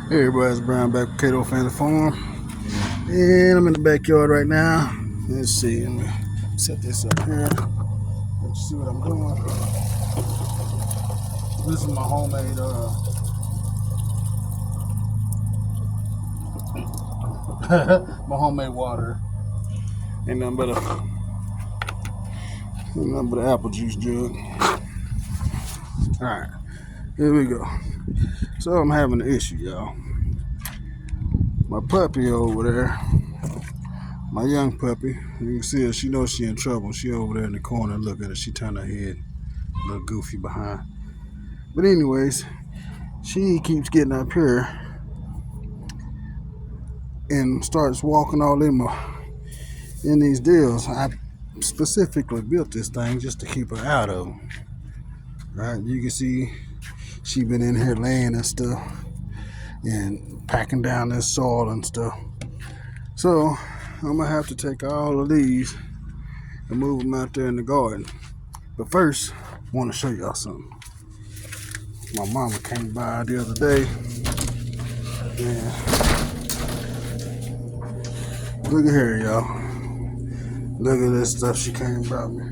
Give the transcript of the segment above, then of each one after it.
Hey everybody, it's Brian back with Cato Family Farm. And I'm in the backyard right now. Let's see, let me set this up here. Let you see what I'm doing. This is my homemade my homemade water. Ain't nothing but an apple juice jug. Alright, here we go. So I'm having an issue, y'all. My puppy over there, my young puppy, you can see her, she knows she in trouble. She over there in the corner. Look at her, she turned her head a little goofy behind. But anyways, she keeps getting up here and starts walking all in these deals. I specifically built this thing just to keep her out of them. Right? You can see she been in here laying and stuff and packing down this soil and stuff. So I'm gonna have to take all of these and move them out there in the garden. But first, I want to show y'all something. My mama came by the other day and look at here, y'all. Look at this stuff she came brought me.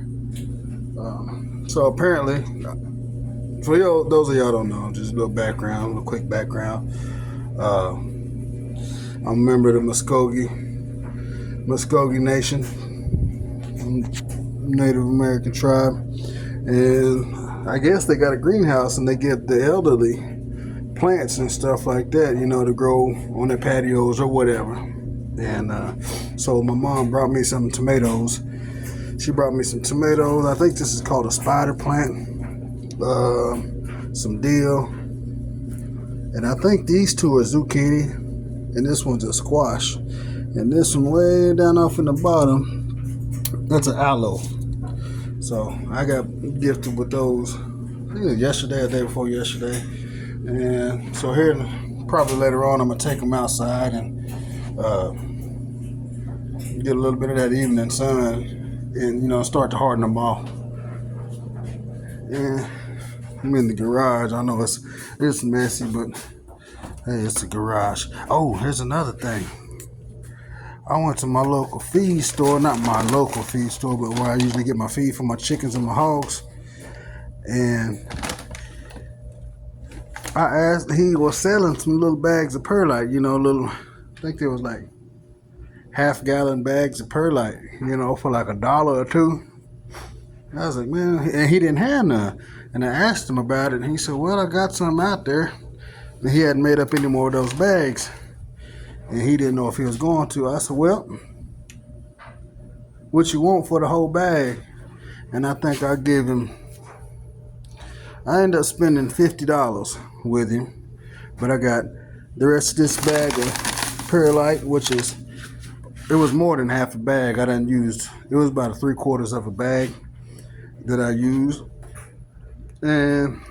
So apparently, for y'all, those of y'all don't know, just a little background, a little quick background. I'm a member of the Muskogee Nation, Native American tribe, and I guess they got a greenhouse and they get the elderly plants and stuff like that, to grow on their patios or whatever. And so my mom brought me some tomatoes. She brought me some tomatoes. I think this is called a spider plant. Some dill. And I think these two are zucchini. And this one's a squash. And this one way down off in the bottom, that's an aloe. So I got gifted with those, I think it was yesterday or day before yesterday. And so here, probably later on, I'm going to take them outside and get a little bit of that evening sun and, start to harden them off. And I'm in the garage. I know it's messy, but hey, it's a garage. Oh, here's another thing. I went to my local feed store, not my local feed store, but where I usually get my feed for my chickens and my hogs. And I asked, he was selling some little bags of perlite, I think there was like half-gallon bags of perlite, for like $1 or $2. I was like, man, and he didn't have none. And I asked him about it, and he said, well, I got some out there. And he hadn't made up any more of those bags. And he didn't know if he was going to. I said, well, what you want for the whole bag? And I think I ended up spending $50 with him. But I got the rest of this bag of perlite, it was more than half a bag. It was about 3/4 of a bag that I used. And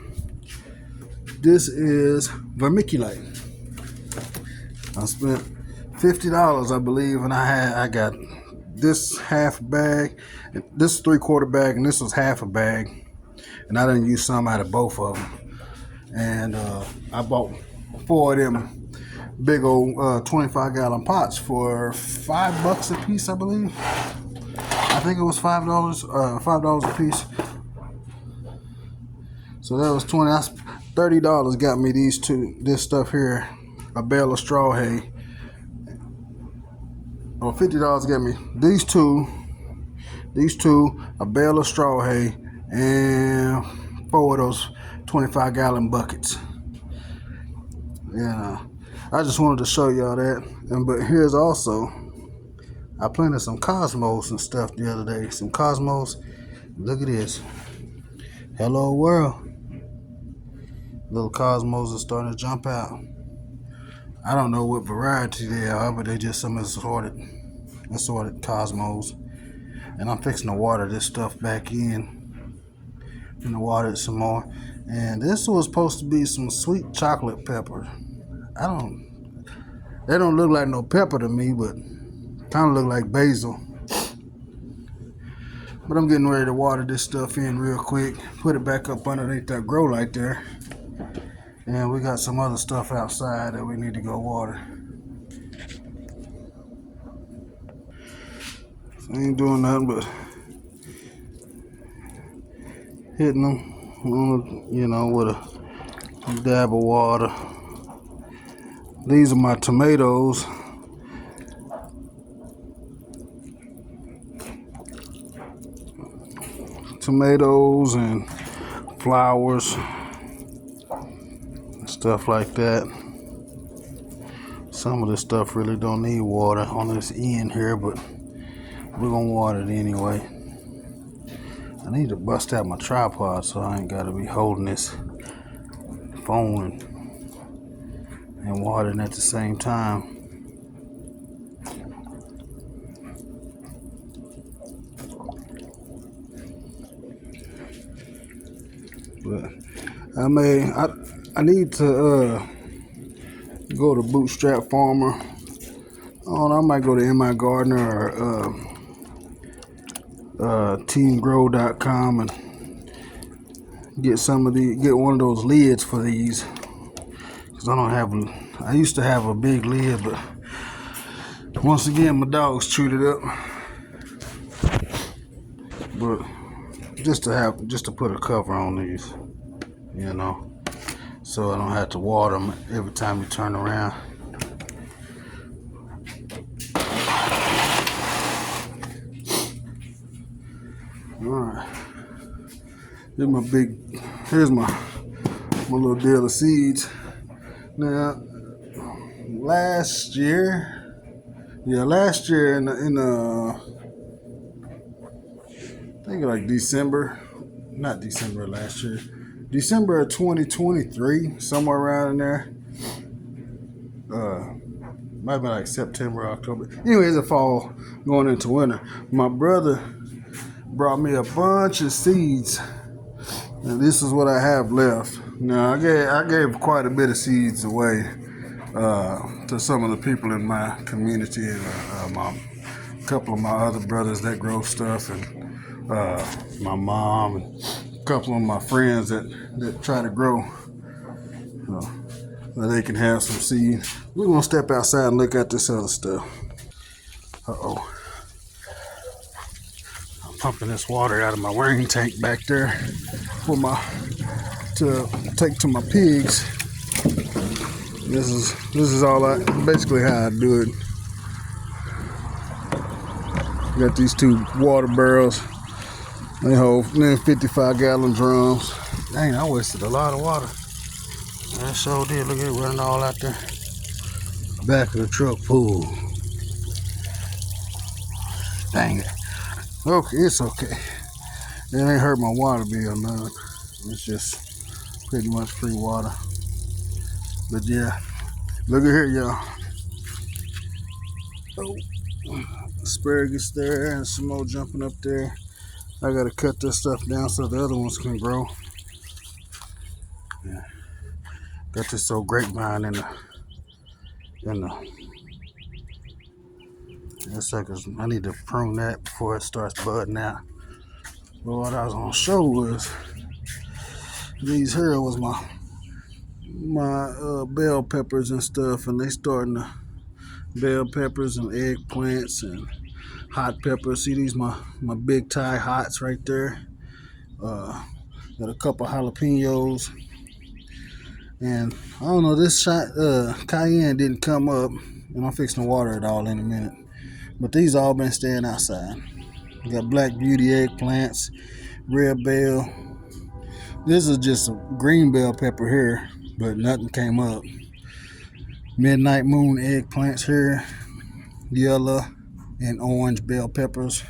this is vermiculite. I spent $50, I believe, and I got this half bag, this is 3/4 bag, and this was half a bag, and I didn't use some out of both of them. And I bought 4 of them big old 25-gallon pots for $5 a piece, I believe. I think it was $5 a piece. So that was $30 got me this stuff here, a bale of straw hay. Or $50 got me these two, a bale of straw hay, and 4 of those 25-gallon buckets. Yeah, I just wanted to show y'all that. But here's also, I planted some cosmos and stuff the other day. Some cosmos. Look at this. Hello world. Little cosmos are starting to jump out. I don't know what variety they are, but they're just some assorted cosmos. And I'm fixing to water this stuff back in. I'm gonna water it some more. And this was supposed to be some sweet chocolate pepper. They don't look like no pepper to me, but kind of look like basil. But I'm getting ready to water this stuff in real quick. Put it back up underneath that grow light there. And we got some other stuff outside that we need to go water. So I ain't doing nothing but hitting them, you know, with a dab of water. These are my tomatoes. Tomatoes and flowers, stuff like that. Some of this stuff really don't need water on this end here, but we're gonna water it anyway. I need to bust out my tripod so I ain't gotta be holding this phone and watering at the same time. But I need to go to Bootstrap Farmer. I don't know, I might go to MI Gardener or teamgrow.com and get one of those lids for these. Cause I used to have a big lid, but once again my dogs chewed it up. But just to put a cover on these, you know, so I don't have to water them every time you turn around. Alright, here's my little deal of seeds. Now, last year in I think like December of 2023, somewhere around in there. Might be like September, October. Anyways, the fall going into winter. My brother brought me a bunch of seeds, and this is what I have left. Now I gave quite a bit of seeds away to some of the people in my community and a couple of my other brothers that grow stuff, and my mom and a couple of my friends that try to grow, that they can have some seed. We're gonna step outside and look at this other stuff. Uh-oh. I'm pumping this water out of my rain tank back there to take to my pigs. This is basically how I do it. Got these two water barrels. They hold 55-gallon drums. Dang, I wasted a lot of water. I sure did. Look at it running all out there. Back of the truck pool. Dang it. Okay, it's okay. It ain't hurt my water bill none. It's just pretty much free water. But yeah, look at here, y'all. Oh, asparagus there and some more jumping up there. I gotta cut this stuff down so the other ones can grow. Yeah. Got this old grapevine in the I need to prune that before it starts budding out. But what I was gonna show was these here was my bell peppers and stuff, and they starting to bell peppers and eggplants and hot peppers. See these my big Thai hots right there. Got a couple jalapenos, and I don't know, this cayenne didn't come up, and I'm fixing to water it all in a minute. But these all been staying outside. We got black beauty eggplants, red bell. This is just a green bell pepper here, but nothing came up. Midnight moon eggplants here, yellow and orange bell peppers.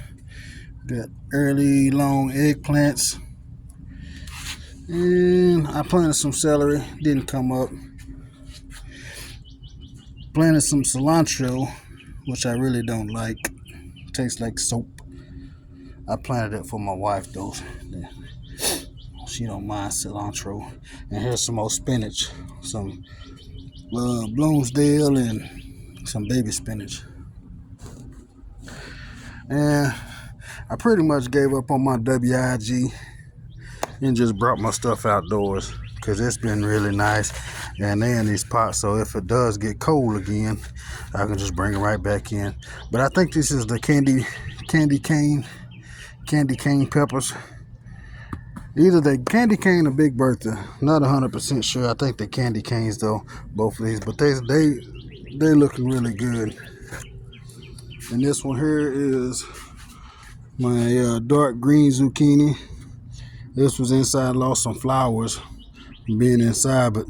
Got early long eggplants. And I planted some celery, didn't come up. Planted some cilantro, which I really don't like. Tastes like soap. I planted it for my wife though. She don't mind cilantro. And here's some more spinach. Some Bloomsdale and some baby spinach. And I pretty much gave up on my WIG and just brought my stuff outdoors. because it's been really nice, and they in these pots, so if it does get cold again, I can just bring it right back in. But I think this is the candy cane peppers. Either the candy cane or Big Bertha. Not 100% sure. I think the candy canes though, both of these, but they looking really good. And this one here is my dark green zucchini. This was inside, lost some flowers being inside, but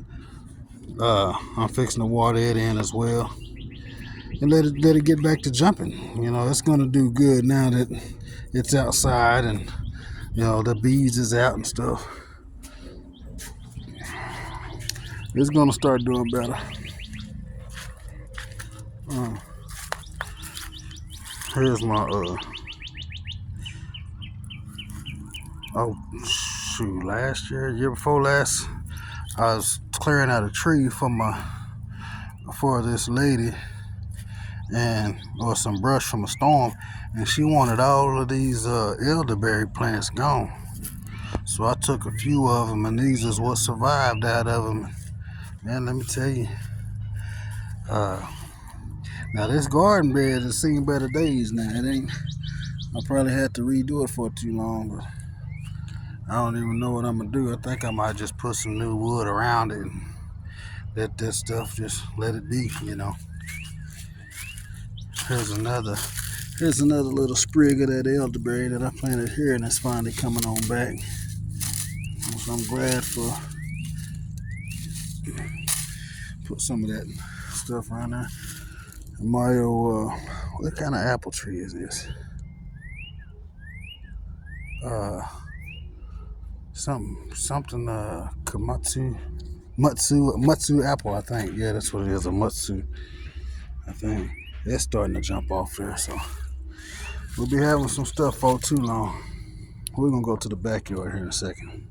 I'm fixing to water it in as well and let it get back to jumping. You know, it's gonna do good now that it's outside and you know the bees is out and stuff. It's gonna start doing better. Here's my oh shoot, last year before last, I was clearing out a tree for this lady, and or some brush from a storm, and she wanted all of these elderberry plants gone. So I took a few of them, and these is what survived out of them. Man, let me tell you, now this garden bed has seen better days now. It ain't, I probably had to redo it for too long, but I don't even know what I'm gonna do. I think I might just put some new wood around it and let that stuff just let it be, you know. Here's another little sprig of that elderberry that I planted here, and it's finally coming on back. So I'm glad for. Put some of that stuff around there. Mario, what kind of apple tree is this? Something Matsu apple, I think. Yeah, that's what it is, a Matsu, I think. It's starting to jump off there, so we'll be having some stuff for too long. We're gonna go to the backyard here in a second.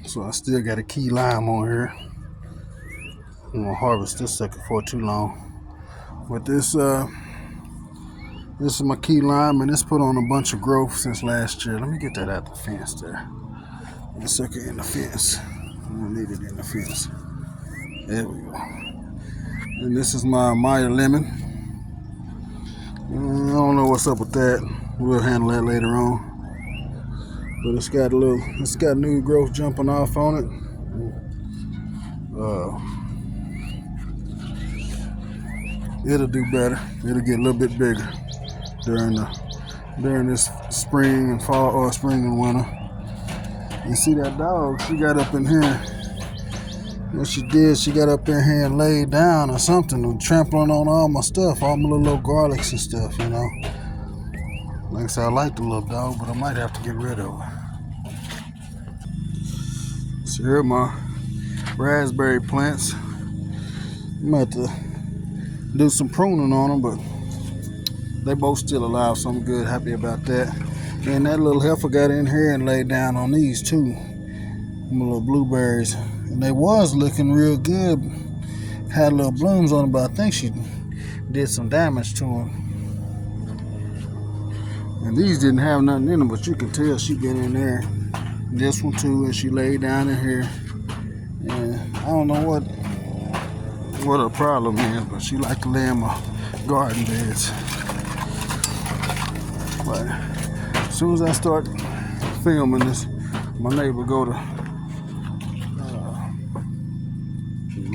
So I still got a key lime on here. I'm gonna harvest this sucker for too long. But this is my key lime, and it's put on a bunch of growth since last year. Let me get that out the fence there. That sucker in the fence. I don't need it in the fence. There we go. And this is my Maya lemon. I don't know what's up with that. We'll handle that later on. But it's got new growth jumping off on it. It'll do better. It'll get a little bit bigger during this spring and fall, or spring and winter. You see that dog? She got up in here. What she did, she got up in here and laid down or something, and trampling on all my stuff, all my little garlics and stuff, you know. Like I said, I like the little dog, but I might have to get rid of her. So here are my raspberry plants. I'm about to do some pruning on them, but they both still alive, so I'm good, happy about that. And that little heifer got in here and laid down on these too, my little blueberries, and they was looking real good. Had little blooms on them, but I think she did some damage to them. And these didn't have nothing in them, but you can tell she been in there. This one too, and she laid down in here. And I don't know what her problem is, but she like to lay in my garden beds. But as soon as I start filming this, my neighbor go to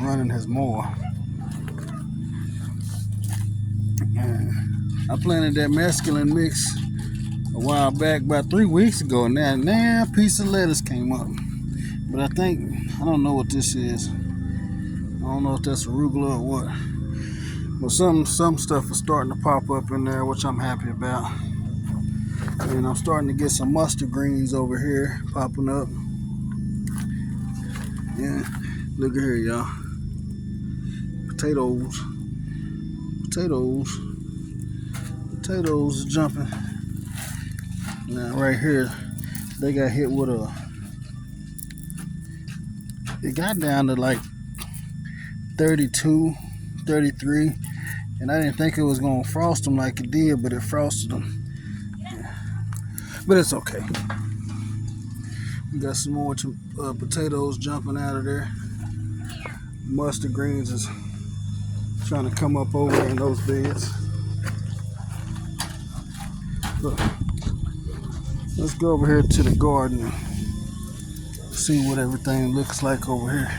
running his mower. And I planted that mescaline mix a while back, about 3 weeks ago. Now a piece of lettuce came up, but I don't know what this is. I don't know if that's arugula or what. But some stuff is starting to pop up in there, which I'm happy about. And I'm starting to get some mustard greens over here popping up. Yeah, look at here, y'all. Potatoes are jumping. Now right here, they got hit with it got down to like 32, 33, and I didn't think it was gonna frost them like it did, but it frosted them. Yeah. But it's okay. Got some more potatoes jumping out of there. Mustard greens is trying to come up over in those beds. Look, let's go over here to the garden and see what everything looks like over here.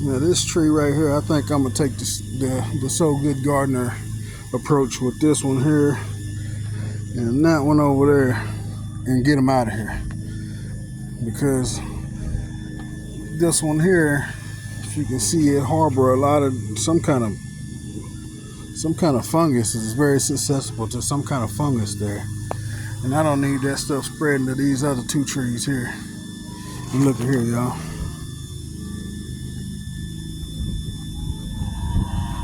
Now this tree right here, I think I'm gonna take the So Good Gardener approach with this one here and that one over there and get them out of here, because this one here, if you can see, it harbor a lot of some kind of fungus. Is very susceptible to some kind of fungus there, and I don't need that stuff spreading to these other two trees here. And look at here, y'all.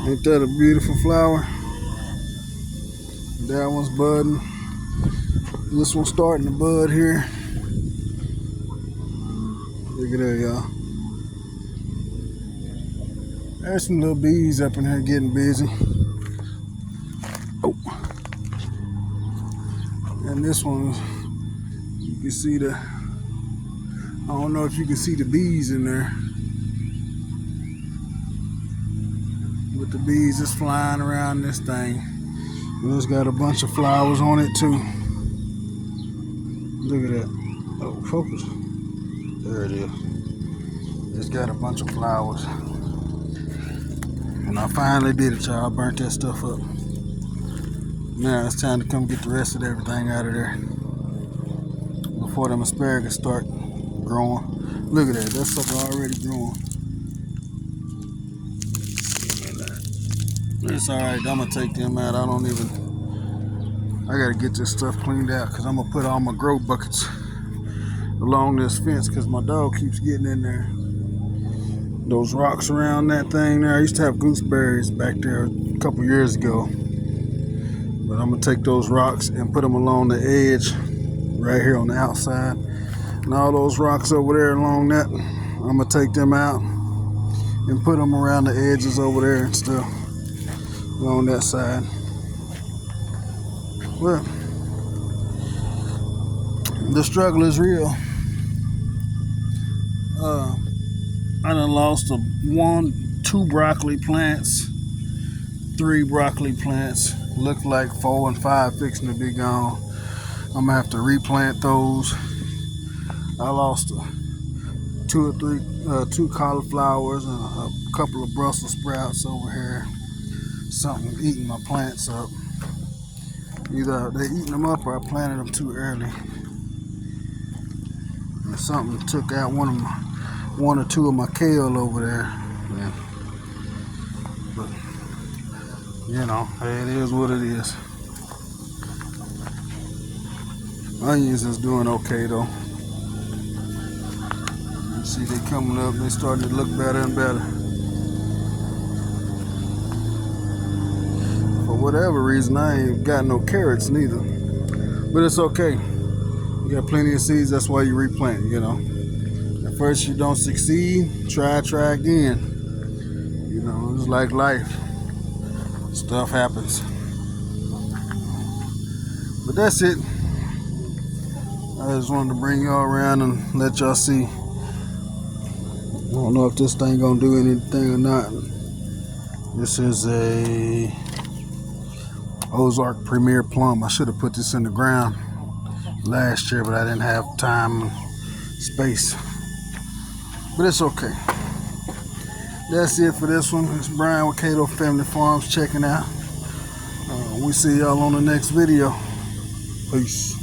Ain't that a beautiful flower? That one's budding. This one's starting to bud here. Look at that, y'all. There's some little bees up in here getting busy. Oh. And this one, you can see I don't know if you can see the bees in there. But the bees is flying around this thing. And it's got a bunch of flowers on it too. Look at that. Oh, focus. There it is. It's got a bunch of flowers. And I finally did it, y'all. I burnt that stuff up. Now it's time to come get the rest of everything out of there before them asparagus start growing. Look at that. That sucker already growing. It's alright, I'm gonna take them out. I gotta get this stuff cleaned out, because I'm gonna put all my grow buckets along this fence, because my dog keeps getting in there. Those rocks around that thing there, I used to have gooseberries back there a couple years ago. But I'm gonna take those rocks and put them along the edge right here on the outside. And all those rocks over there along that, I'm gonna take them out and put them around the edges over there and stuff. On that side. Well, the struggle is real. I done lost 2 broccoli plants, 3 broccoli plants. Look like 4 and 5 fixing to be gone. I'm gonna have to replant those. I lost 2 or 3, 2 cauliflowers and a couple of Brussels sprouts over here. Something eating my plants up. Either they eating them up or I planted them too early. And something took out one or two of my kale over there. Yeah. But you know, hey, it is what it is. Onions is doing okay though. You see they coming up, they starting to look better and better. For whatever reason, I ain't got no carrots neither. But it's okay. You got plenty of seeds, that's why you replant, you know. At first you don't succeed, try again. You know, it's like life. Stuff happens. But that's it. I just wanted to bring y'all around and let y'all see. I don't know if this thing gonna do anything or not. This is a Ozark Premier Plum. I should have put this in the ground last year, but I didn't have time and space. But it's okay. That's it for this one. It's Brian with Cato Family Farms checking out. We see y'all on the next video. Peace.